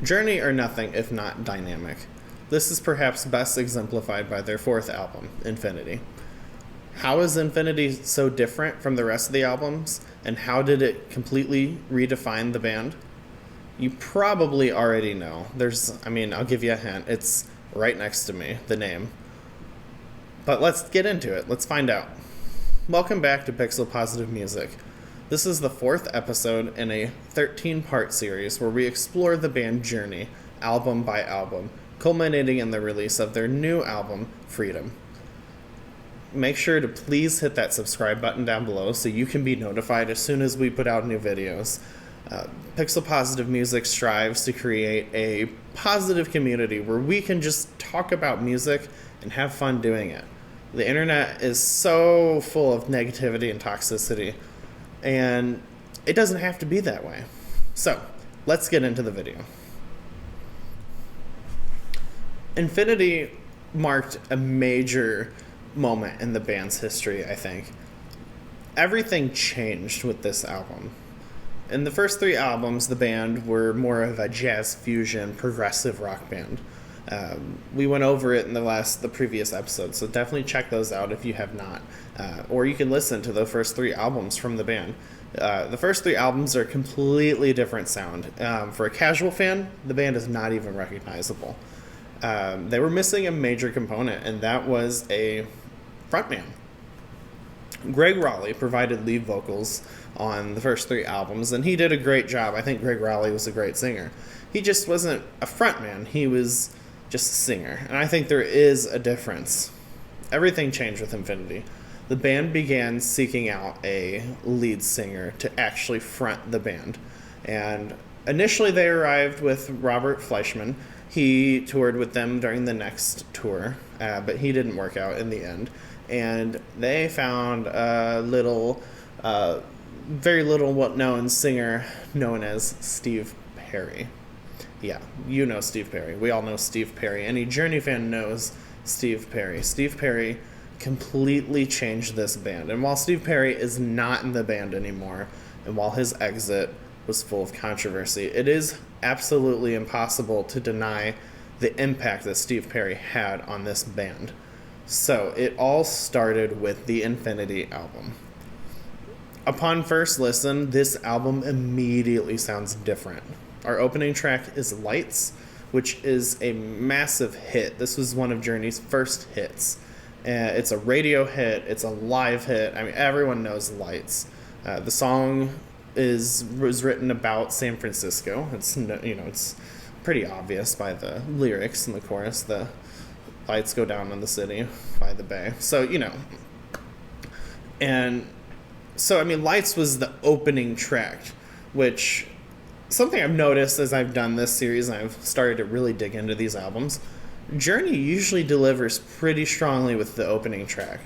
Journey are nothing if not dynamic. This is perhaps best exemplified by their fourth album, Infinity. How is Infinity so different from the rest of the albums, and how did it completely redefine the band? You probably already know. I'll give you a hint. It's right next to me, the name. But let's get into it. Let's find out. Welcome back to Pixel Positive Music. This is the fourth episode in a 13-part series where we explore the band Journey, album by album, culminating in the release of their new album, Freedom. Make sure to please hit that subscribe button down below so you can be notified as soon as we put out new videos. Pixel Positive Music strives to create a positive community where we can just talk about music and have fun doing it. The internet is so full of negativity and toxicity, and it doesn't have to be that way. So, let's get into the video. Infinity marked a major moment in the band's history, I think. Everything changed with this album. In the first three albums, the band were more of a jazz fusion, progressive rock band. We went over it in the previous episode, so definitely check those out if you have not. Or you can listen to the first three albums from the band. The first three albums are a completely different sound. For a casual fan, the band is not even recognizable. They were missing a major component, and that was a frontman. Greg Raleigh provided lead vocals on the first three albums, and he did a great job. I think Greg Raleigh was a great singer. He just wasn't a frontman. He was just a singer, and I think there is a difference. Everything changed with Infinity. The band began seeking out a lead singer to actually front the band, and initially they arrived with Robert Fleischman. He toured with them during the next tour, but he didn't work out in the end. And they found a very little well-known singer known as Steve Perry. Yeah, you know Steve Perry. We all know Steve Perry. Any Journey fan knows Steve Perry. Steve Perry completely changed this band. And while Steve Perry is not in the band anymore, and while his exit was full of controversy, it is absolutely impossible to deny the impact that Steve Perry had on this band. So it all started with the Infinity album. Upon first listen, this album immediately sounds different. Our opening track is Lights, which is a massive hit. This was one of Journey's first hits. It's a radio hit. It's a live hit. I mean, everyone knows Lights. The song was written about San Francisco. It's pretty obvious by the lyrics in the chorus. The lights go down on the city by the bay. Lights was the opening track, which something I've noticed as I've done this series and I've started to really dig into these albums. Journey usually delivers pretty strongly with the opening track.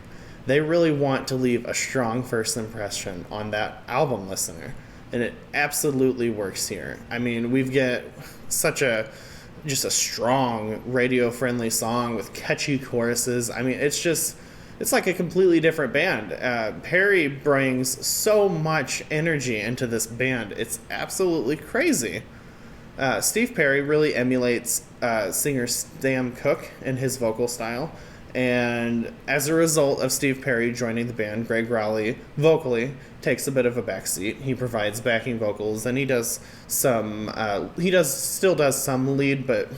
They really want to leave a strong first impression on that album listener, and it absolutely works here. I mean, we get just a strong radio-friendly song with catchy choruses. I mean, it's like a completely different band. Perry brings so much energy into this band. It's absolutely crazy. Steve Perry really emulates singer Sam Cooke in his vocal style. And as a result of Steve Perry joining the band, Greg Raleigh vocally takes a bit of a backseat. He provides backing vocals, and he still does some lead, but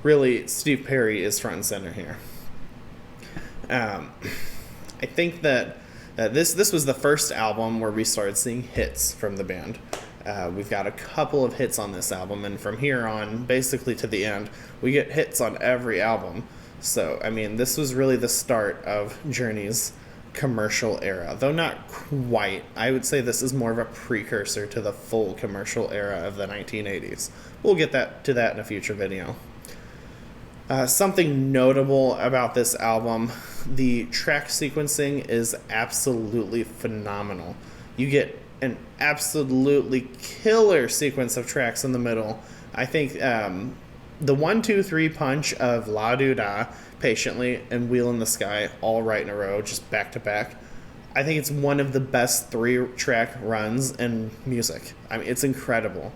really Steve Perry is front and center here. I think that this was the first album where we started seeing hits from the band. We've got a couple of hits on this album, and from here on, basically to the end, we get hits on every album. So, I mean, this was really the start of Journey's commercial era, though not quite. I would say this is more of a precursor to the full commercial era of the 1980s. We'll get to that in a future video. Something notable about this album, the track sequencing is absolutely phenomenal. You get an absolutely killer sequence of tracks in the middle. I think the 1, 2, 3 punch of La Doo Da, Patiently, and Wheel in the Sky all right in a row, just back to back. I think it's one of the best 3-track runs in music. I mean, it's incredible.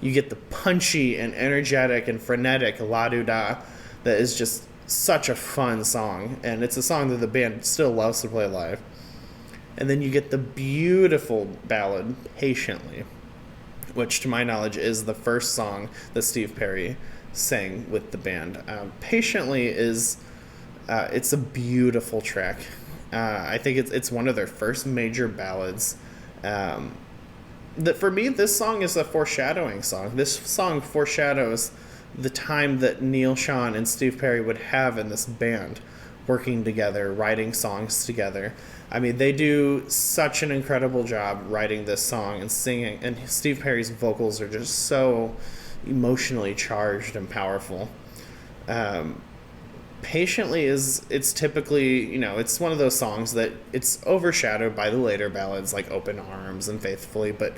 You get the punchy and energetic and frenetic La Doo Da that is just such a fun song, and it's a song that the band still loves to play live. And then you get the beautiful ballad, Patiently, which to my knowledge is the first song that Steve Perry sang with the band. Patiently is, it's a beautiful track. I think it's one of their first major ballads. That for me, this song is a foreshadowing song. This song foreshadows the time that Neil Schon and Steve Perry would have in this band, working together, writing songs together. I mean, they do such an incredible job writing this song and singing, and Steve Perry's vocals are just so emotionally charged and powerful. Patiently it's typically, it's one of those songs that it's overshadowed by the later ballads like Open Arms and Faithfully, but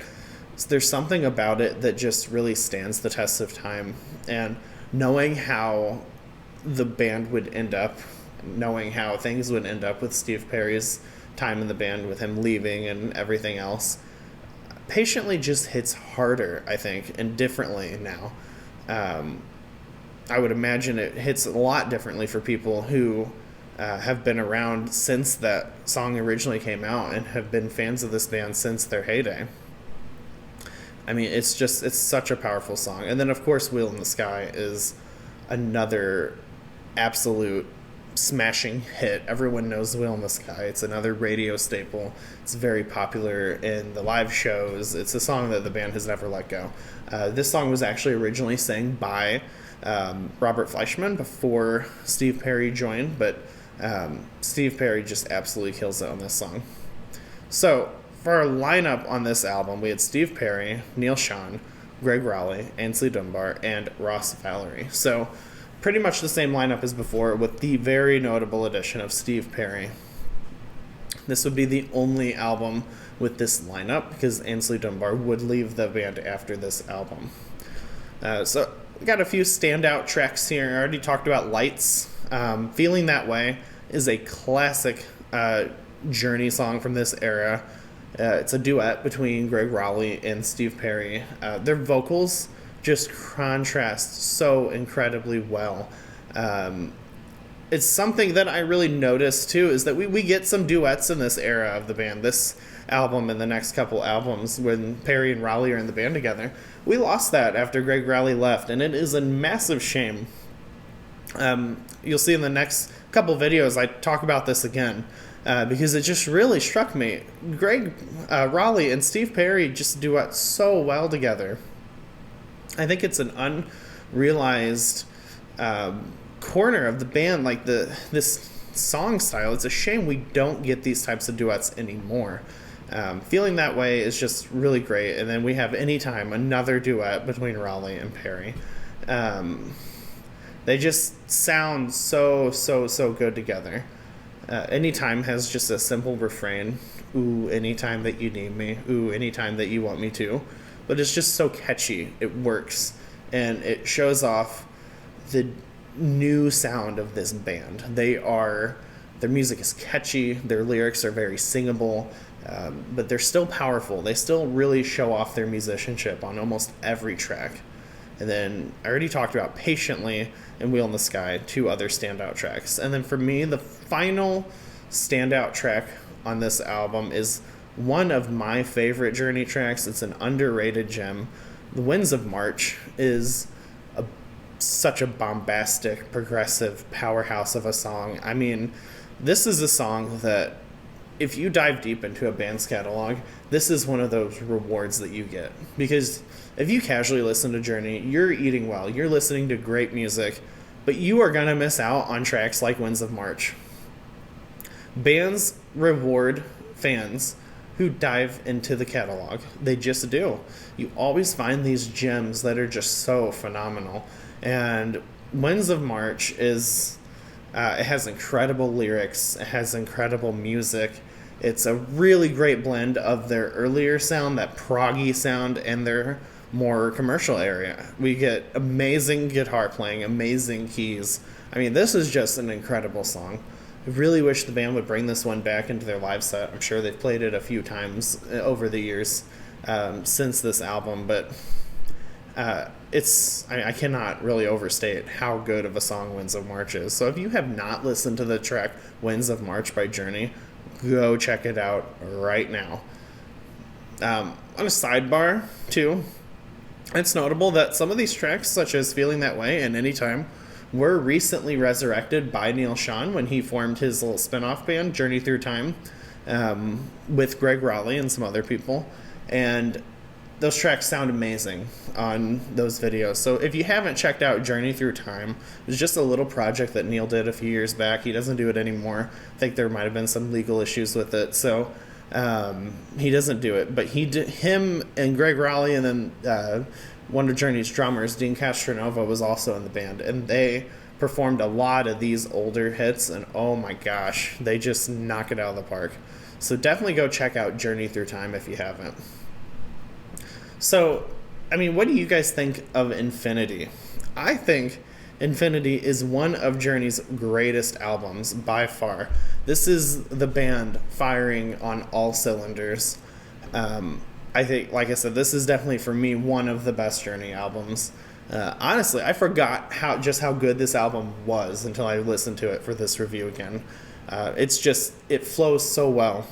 there's something about it that just really stands the test of time. And knowing how the band would end up, knowing how things would end up with Steve Perry's time in the band, with him leaving and everything else, Patiently just hits harder, I think, and differently now. I would imagine it hits a lot differently for people who have been around since that song originally came out and have been fans of this band since their heyday. I mean, it's such a powerful song. And then, of course, Wheel in the Sky is another absolute smashing hit. Everyone knows Wheel in the Sky. It's another radio staple. It's very popular in the live shows. It's a song that the band has never let go. This song was actually originally sang by Robert Fleischman before Steve Perry joined, but Steve Perry just absolutely kills it on this song. So for our lineup on this album, we had Steve Perry, Neil Schon, Greg Rowley, Ainsley Dunbar, and Ross Valerie. So pretty much the same lineup as before, with the very notable addition of Steve Perry. This would be the only album with this lineup, because Ainsley Dunbar would leave the band after this album. So we got a few standout tracks here. I already talked about Lights. Feeling That Way is a classic Journey song from this era. It's a duet between Greg Rowley and Steve Perry. Their vocals just contrast so incredibly well. It's something that I really noticed too, is that we get some duets in this era of the band. This album and the next couple albums, when Perry and Rowley are in the band together. We lost that after Greg Rowley left, and it is a massive shame. You'll see in the next couple videos I talk about this again, because it just really struck me. Greg Rowley and Steve Perry just duet so well together. I think it's an unrealized corner of the band, like this song style. It's a shame we don't get these types of duets anymore. Feeling That Way is just really great. And then we have Anytime, another duet between Rowley and Perry. They just sound so good together. Anytime has just a simple refrain. Ooh, anytime that you need me. Ooh, anytime that you want me to. But it's just so catchy. It works. And it shows off the new sound of this band. Their music is catchy. Their lyrics are very singable. But they're still powerful. They still really show off their musicianship on almost every track. And then I already talked about Patiently and Wheel in the Sky, two other standout tracks. And then for me, the final standout track on this album is one of my favorite Journey tracks. It's an underrated gem. The Winds of March is such a bombastic, progressive powerhouse of a song. I mean, this is a song that if you dive deep into a band's catalog, this is one of those rewards that you get. Because if you casually listen to Journey, you're eating well, you're listening to great music, but you are going to miss out on tracks like Winds of March. Bands reward fans who dive into the catalog. They just do. You always find these gems that are just so phenomenal. And Winds of March is... it has incredible lyrics. It has incredible music. It's a really great blend of their earlier sound, that proggy sound, and their more commercial area. We get amazing guitar playing, amazing keys. I mean, this is just an incredible song. I really wish the band would bring this one back into their live set. I'm sure they've played it a few times over the years since this album, but I cannot really overstate how good of a song Winds of March is. So if you have not listened to the track Winds of March by Journey, go check it out right now. On a sidebar, too, it's notable that some of these tracks, such as Feeling That Way and Anytime, were recently resurrected by Neil Schon when he formed his little spin-off band, Journey Through Time, with Greg Raleigh and some other people. And those tracks sound amazing on those videos. So if you haven't checked out Journey Through Time, it's just a little project that Neil did a few years back. He doesn't do it anymore. I think there might have been some legal issues with it, so he doesn't do it. But him and Greg Raleigh, and then one of Journey's drummers, Dean Castronova, was also in the band, and they performed a lot of these older hits, and oh my gosh, they just knock it out of the park. So definitely go check out Journey Through Time if you haven't. So, I mean, what do you guys think of Infinity? I think Infinity is one of Journey's greatest albums by far. This is the band firing on all cylinders. I think, like I said, this is definitely for me one of the best Journey albums. Honestly, I forgot how good this album was until I listened to it for this review again. It flows so well.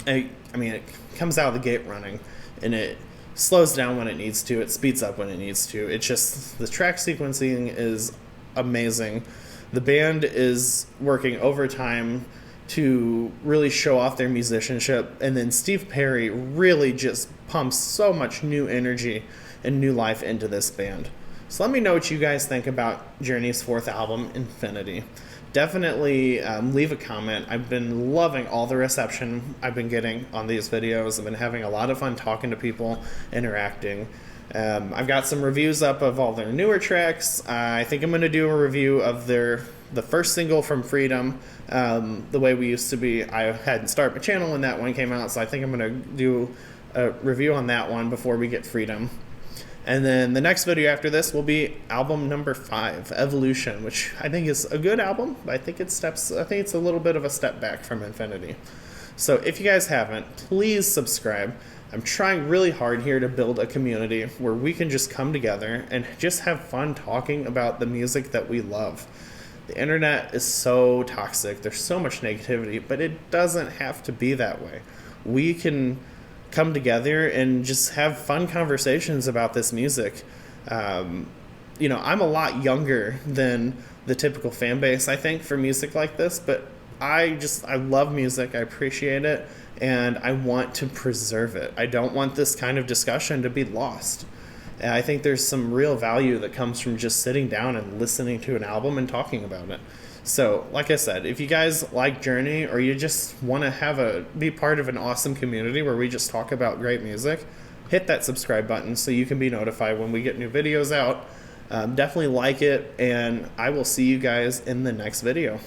I mean, it comes out of the gate running, and it slows down when it needs to. It speeds up when it needs to. It's just, the track sequencing is amazing. The band is working overtime to really show off their musicianship, and then Steve Perry really just pumps so much new energy and new life into this band. So let me know what you guys think about Journey's fourth album, Infinity. Definitely leave a comment. I've been loving all the reception I've been getting on these videos. I've been having a lot of fun talking to people, interacting. I've got some reviews up of all their newer tracks. I think I'm going to do a review of the first single from Freedom, The Way We Used to Be. I hadn't started my channel when that one came out, so I think I'm going to do a review on that one before we get Freedom. And then the next video after this will be album number 5, Evolution, which I think is a good album, but I think it's a little bit of a step back from Infinity. So if you guys haven't, please subscribe. I'm trying really hard here to build a community where we can just come together and just have fun talking about the music that we love. The internet is so toxic. There's so much negativity, but it doesn't have to be that way. We can come together and just have fun conversations about this music. I'm a lot younger than the typical fan base, I think, for music like this, but I love music. I appreciate it, and I want to preserve it. I don't want this kind of discussion to be lost. And I think there's some real value that comes from just sitting down and listening to an album and talking about it. So, like I said, if you guys like Journey, or you just want to be part of an awesome community where we just talk about great music, hit that subscribe button so you can be notified when we get new videos out. Definitely like it, and I will see you guys in the next video.